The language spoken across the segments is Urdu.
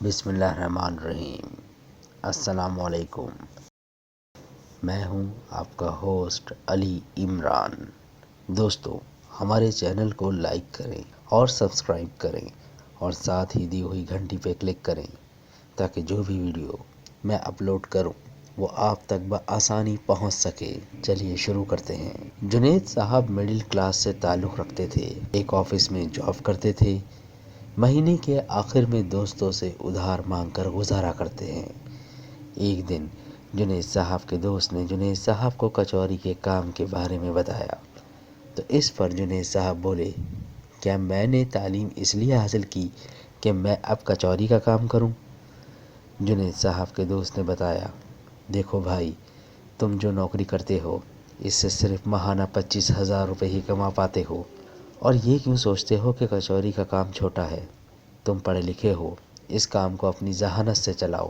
بسم اللہ الرحمن الرحیم۔ السلام علیکم۔ میں ہوں آپ کا ہوسٹ علی عمران۔ دوستو، ہمارے چینل کو لائک کریں اور سبسکرائب کریں اور ساتھ ہی دی ہوئی گھنٹی پہ کلک کریں تاکہ جو بھی ویڈیو میں اپلوڈ کروں وہ آپ تک بآسانی پہنچ سکے۔ چلیے شروع کرتے ہیں۔ جنید صاحب مڈل کلاس سے تعلق رکھتے تھے، ایک آفس میں جاب کرتے تھے، مہینے کے آخر میں دوستوں سے ادھار مانگ کر گزارا کرتے ہیں۔ ایک دن جنید صاحب کے دوست نے جنید صاحب کو کچوری کے کام کے بارے میں بتایا تو اس پر جنید صاحب بولے، کیا میں نے تعلیم اس لیے حاصل کی کہ میں اب کچوری کا کام کروں؟ جنید صاحب کے دوست نے بتایا، دیکھو بھائی، تم جو نوکری کرتے ہو اس سے صرف ماہانہ 25,000 روپے ہی کما پاتے ہو، اور یہ کیوں سوچتے ہو کہ کچوری کا کام چھوٹا ہے؟ تم پڑھے لکھے ہو، اس کام کو اپنی ذہانت سے چلاؤ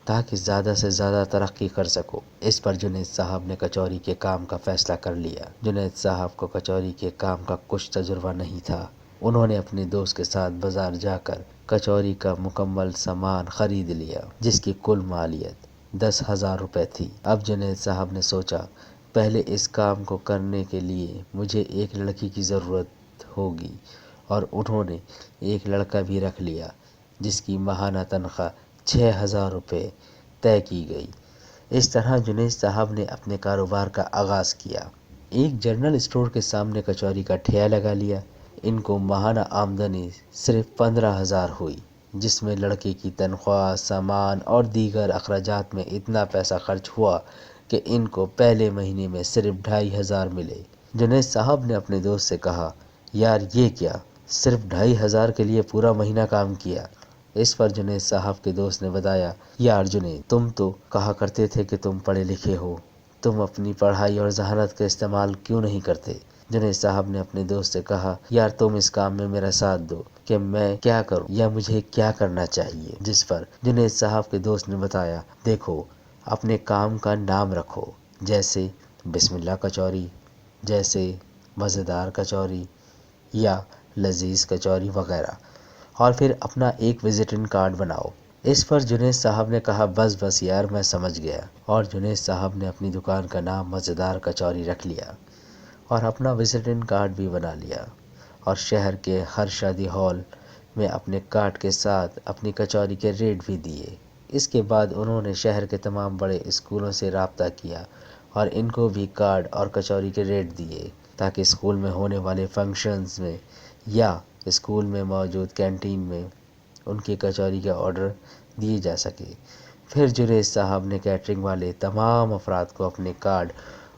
تاکہ زیادہ سے زیادہ ترقی کر سکو۔ اس پر جنید صاحب نے کچوری کے کام کا فیصلہ کر لیا۔ جنید صاحب کو کچوری کے کام کا کچھ تجربہ نہیں تھا۔ انہوں نے اپنے دوست کے ساتھ بازار جا کر کچوری کا مکمل سامان خرید لیا جس کی کل مالیت 10,000 روپے تھی۔ اب جنید صاحب نے سوچا، پہلے اس کام کو کرنے کے لیے مجھے ایک لڑکی کی ضرورت ہوگی، اور انہوں نے ایک لڑکا بھی رکھ لیا جس کی ماہانہ تنخواہ 6,000 روپے طے کی گئی۔ اس طرح جنید صاحب نے اپنے کاروبار کا آغاز کیا۔ ایک جنرل اسٹور کے سامنے کچوری کا ٹھیلا لگا لیا۔ ان کو ماہانہ آمدنی صرف 15,000 ہوئی، جس میں لڑکے کی تنخواہ، سامان اور دیگر اخراجات میں اتنا پیسہ خرچ ہوا کہ ان کو پہلے مہینے میں صرف 2,500 ملے۔ جنید صاحب نے اپنے دوست سے کہا، یار یہ کیا، صرف 2,500 کے لیے پورا مہینہ کام کیا؟ اس پر جنید صاحب کے دوست نے بتایا، یار جنید، تم تو کہا کرتے تھے کہ تم پڑھے لکھے ہو، تم اپنی پڑھائی اور ذہانت کا استعمال کیوں نہیں کرتے؟ جنید صاحب نے اپنے دوست سے کہا، یار تم اس کام میں میرا ساتھ دو کہ میں کیا کروں یا مجھے کیا کرنا چاہیے؟ جس پر جنید صاحب کے دوست نے بتایا، دیکھو، اپنے کام کا نام رکھو، جیسے بسم اللہ کچوری، جیسے مزیدار کچوری یا لذیذ کچوری وغیرہ، اور پھر اپنا ایک وزٹنگ کارڈ بناؤ۔ اس پر جنید صاحب نے کہا، بس یار، میں سمجھ گیا، اور جنید صاحب نے اپنی دکان کا نام مزیدار کچوری رکھ لیا اور اپنا وزٹنگ کارڈ بھی بنا لیا، اور شہر کے ہر شادی ہال میں اپنے کارڈ کے ساتھ اپنی کچوری کے ریٹ بھی دیے۔ اس کے بعد انہوں نے شہر کے تمام بڑے اسکولوں سے رابطہ کیا اور ان کو بھی کارڈ اور کچوری کے ریٹ دیے تاکہ اسکول میں ہونے والے فنکشنز میں یا اسکول میں موجود کینٹین میں ان کی کچوری کے آرڈر دیے جا سکے۔ پھر جنید صاحب نے کیٹرنگ والے تمام افراد کو اپنے کارڈ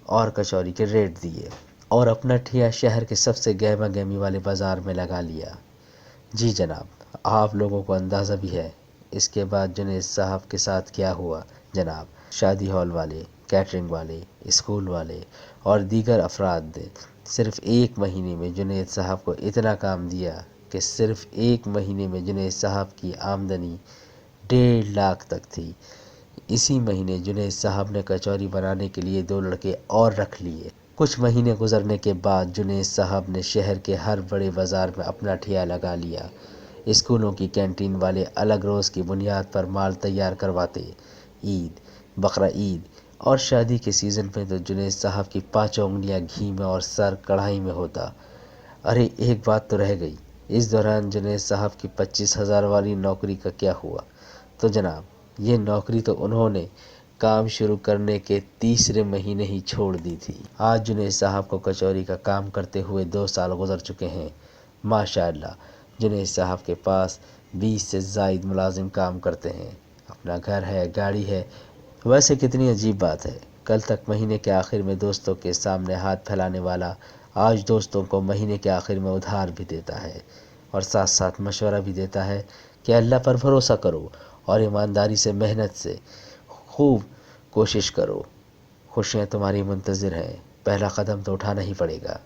اور کچوری کے ریٹ دیے اور اپنا ٹھیا شہر کے سب سے گہما گہمی والے بازار میں لگا لیا۔ جی جناب، آپ لوگوں کو اندازہ بھی ہے اس کے بعد جنید صاحب کے ساتھ کیا ہوا۔ جناب، شادی ہال والے، کیٹرنگ والے، اسکول والے اور دیگر افراد نے صرف ایک مہینے میں جنید صاحب کو اتنا کام دیا کہ صرف ایک مہینے میں جنید صاحب کی آمدنی 1.5 لاکھ تک تھی۔ اسی مہینے جنید صاحب نے کچوری بنانے کے لیے 2 لڑکے اور رکھ لیے۔ کچھ مہینے گزرنے کے بعد جنید صاحب نے شہر کے ہر بڑے بازار میں اپنا ٹھیا لگا لیا۔ اسکولوں کی کینٹین والے الگ روز کی بنیاد پر مال تیار کرواتے۔ عید، بقرعید اور شادی کے سیزن میں تو جنید صاحب کی 5 انگلیاں گھی میں اور سر کڑھائی میں ہوتا۔ ارے ایک بات تو رہ گئی، اس دوران جنید صاحب کی 25,000 والی نوکری کا کیا ہوا؟ تو جناب، یہ نوکری تو انہوں نے کام شروع کرنے کے تیسرے مہینے ہی چھوڑ دی تھی۔ آج جنید صاحب کو کچوری کا کام کرتے ہوئے 2 سال گزر چکے ہیں۔ ماشاءاللہ، جنید صاحب کے پاس 20 سے زائد ملازم کام کرتے ہیں، اپنا گھر ہے، گاڑی ہے۔ ویسے کتنی عجیب بات ہے، کل تک مہینے کے آخر میں دوستوں کے سامنے ہاتھ پھیلانے والا آج دوستوں کو مہینے کے آخر میں ادھار بھی دیتا ہے اور ساتھ ساتھ مشورہ بھی دیتا ہے کہ اللہ پر بھروسہ کرو اور ایمانداری سے، محنت سے خوب کوشش کرو، خوشیاں تمہاری منتظر ہیں، پہلا قدم تو اٹھانا ہی پڑے گا۔